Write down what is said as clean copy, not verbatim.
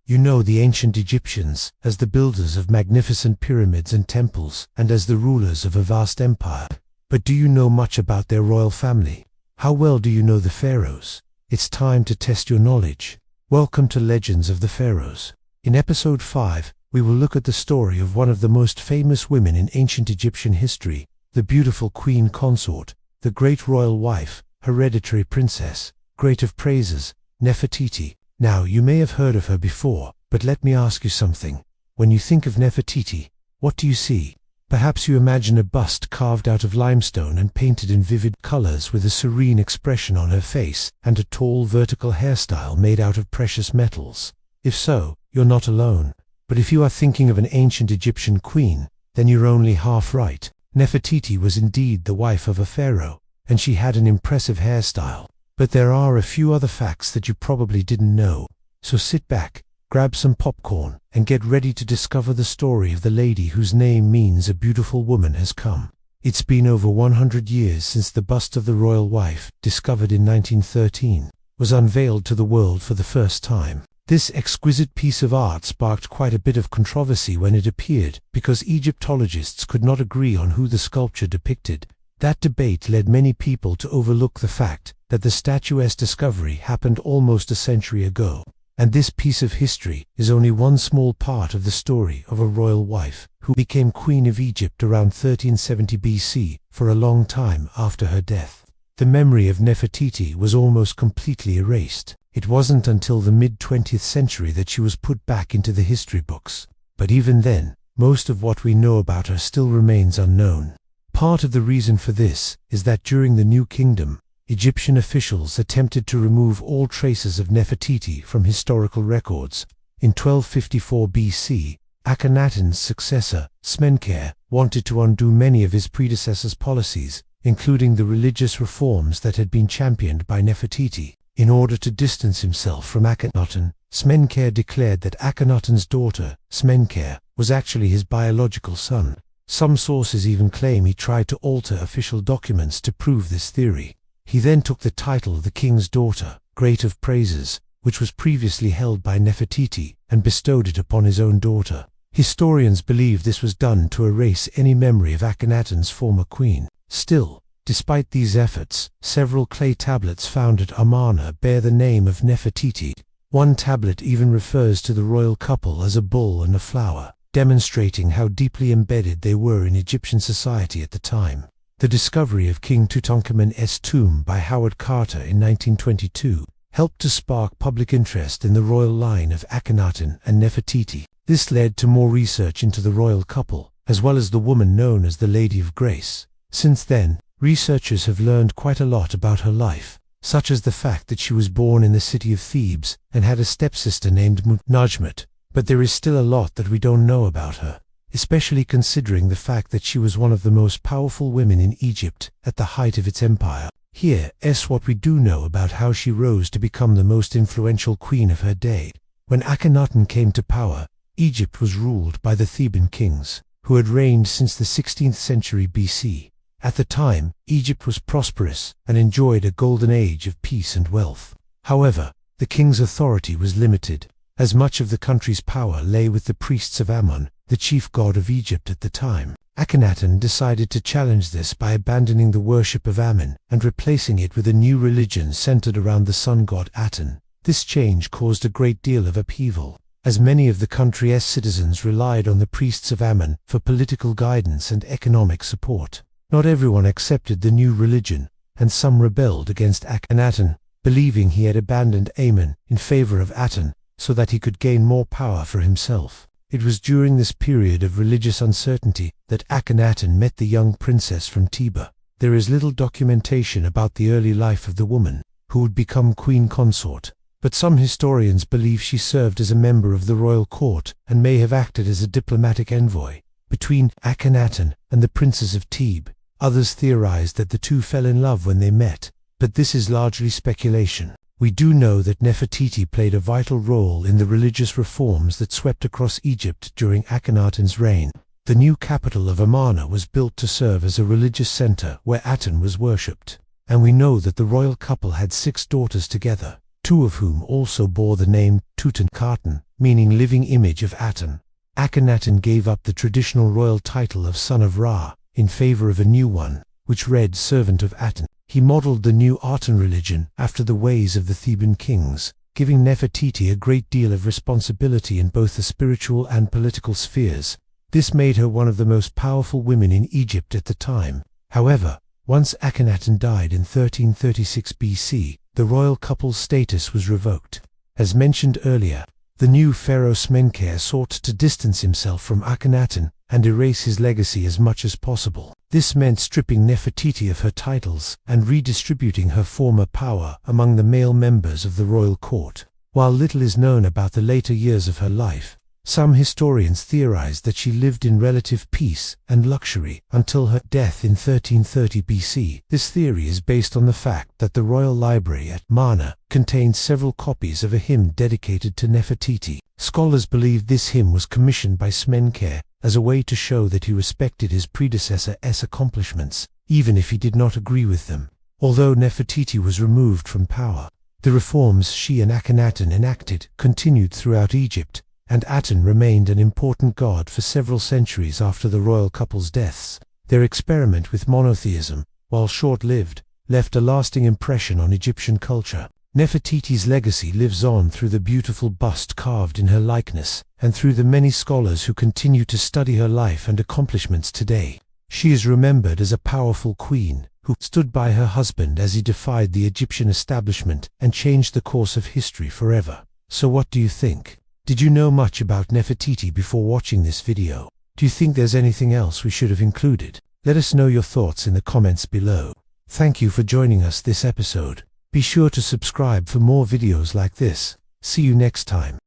You know the ancient Egyptians as the builders of magnificent pyramids and temples, and as the rulers of a vast empire. But do you know much about their royal family? How well do you know the Pharaohs? It's time to test your knowledge. Welcome to Legends of the Pharaohs. In episode 5, we will look at the story of one of the most famous women in ancient Egyptian history, the beautiful queen consort, the great royal wife, hereditary princess, great of praises, Nefertiti. Now, you may have heard of her before, but let me ask you something. When you think of Nefertiti, what do you see? Perhaps you imagine a bust carved out of limestone and painted in vivid colors with a serene expression on her face and a tall vertical hairstyle made out of precious metals. If so, you're not alone. But if you are thinking of an ancient Egyptian queen, then you're only half right. Nefertiti was indeed the wife of a pharaoh, and she had an impressive hairstyle. But there are a few other facts that you probably didn't know. So sit back, grab some popcorn, and get ready to discover the story of the lady whose name means a beautiful woman has come. It's been over 100 years since the bust of the royal wife, discovered in 1913, was unveiled to the world for the first time. This exquisite piece of art sparked quite a bit of controversy when it appeared, because Egyptologists could not agree on who the sculpture depicted. That debate led many people to overlook the fact that the statuette's discovery happened almost a century ago. And this piece of history is only one small part of the story of a royal wife who became Queen of Egypt around 1370 BC, for a long time after her death. The memory of Nefertiti was almost completely erased. It wasn't until the mid-20th century that she was put back into the history books. But even then, most of what we know about her still remains unknown. Part of the reason for this is that during the New Kingdom, Egyptian officials attempted to remove all traces of Nefertiti from historical records. In 1254 BC, Akhenaten's successor, Smenkhare, wanted to undo many of his predecessor's policies, including the religious reforms that had been championed by Nefertiti. In order to distance himself from Akhenaten, Smenkhare declared that Akhenaten's daughter, Smenkhare, was actually his biological son. Some sources even claim he tried to alter official documents to prove this theory. He then took the title the king's daughter, Great of Praises, which was previously held by Nefertiti, and bestowed it upon his own daughter. Historians believe this was done to erase any memory of Akhenaten's former queen. Still, despite these efforts, several clay tablets found at Amarna bear the name of Nefertiti. One tablet even refers to the royal couple as a bull and a flower, demonstrating how deeply embedded they were in Egyptian society at the time. The discovery of King Tutankhamun's tomb by Howard Carter in 1922 helped to spark public interest in the royal line of Akhenaten and Nefertiti. This led to more research into the royal couple, as well as the woman known as the Lady of Grace. Since then, researchers have learned quite a lot about her life, such as the fact that she was born in the city of Thebes and had a stepsister named Najmat. But there is still a lot that we don't know about her, especially considering the fact that she was one of the most powerful women in Egypt at the height of its empire. Here's what we do know about how she rose to become the most influential queen of her day. When Akhenaten came to power, Egypt was ruled by the Theban kings, who had reigned since the 16th century BC. At the time, Egypt was prosperous and enjoyed a golden age of peace and wealth. However, the king's authority was limited, as much of the country's power lay with the priests of Ammon, the chief god of Egypt at the time. Akhenaten decided to challenge this by abandoning the worship of Ammon and replacing it with a new religion centered around the sun god Aten. This change caused a great deal of upheaval, as many of the country's citizens relied on the priests of Ammon for political guidance and economic support. Not everyone accepted the new religion, and some rebelled against Akhenaten, believing he had abandoned Ammon in favor of Aten, so that he could gain more power for himself. It was during this period of religious uncertainty that Akhenaten met the young princess from Teba. There is little documentation about the early life of the woman, who would become queen consort, but some historians believe she served as a member of the royal court and may have acted as a diplomatic envoy between Akhenaten and the princes of Tebe. Others theorized that the two fell in love when they met, but this is largely speculation. We do know that Nefertiti played a vital role in the religious reforms that swept across Egypt during Akhenaten's reign. The new capital of Amarna was built to serve as a religious center where Aten was worshipped, and we know that the royal couple had 6 daughters together. two of whom also bore the name Tutankhaten, meaning living image of Aten. Akhenaten gave up the traditional royal title of son of Ra in favor of a new one, which read servant of Aten. He modeled the new Aten religion after the ways of the Theban kings, giving Nefertiti a great deal of responsibility in both the spiritual and political spheres. This made her one of the most powerful women in Egypt at the time. However, once Akhenaten died in 1336 BC, the royal couple's status was revoked. As mentioned earlier, the new pharaoh Smenkhare sought to distance himself from Akhenaten and erase his legacy as much as possible. This meant stripping Nefertiti of her titles and redistributing her former power among the male members of the royal court. While little is known about the later years of her life, some historians theorize that she lived in relative peace and luxury until her death in 1330 BC. This theory is based on the fact that the royal library at Mana contains several copies of a hymn dedicated to Nefertiti. Scholars believe this hymn was commissioned by Smenkhare as a way to show that he respected his predecessor's accomplishments, even if he did not agree with them. Although Nefertiti was removed from power, the reforms she and Akhenaten enacted continued throughout Egypt, and Aten remained an important god for several centuries after the royal couple's deaths. Their experiment with monotheism, while short-lived, left a lasting impression on Egyptian culture. Nefertiti's legacy lives on through the beautiful bust carved in her likeness, and through the many scholars who continue to study her life and accomplishments today. She is remembered as a powerful queen, who stood by her husband as he defied the Egyptian establishment and changed the course of history forever. So what do you think? Did you know much about Nefertiti before watching this video? Do you think there's anything else we should have included? Let us know your thoughts in the comments below. Thank you for joining us this episode. Be sure to subscribe for more videos like this. See you next time.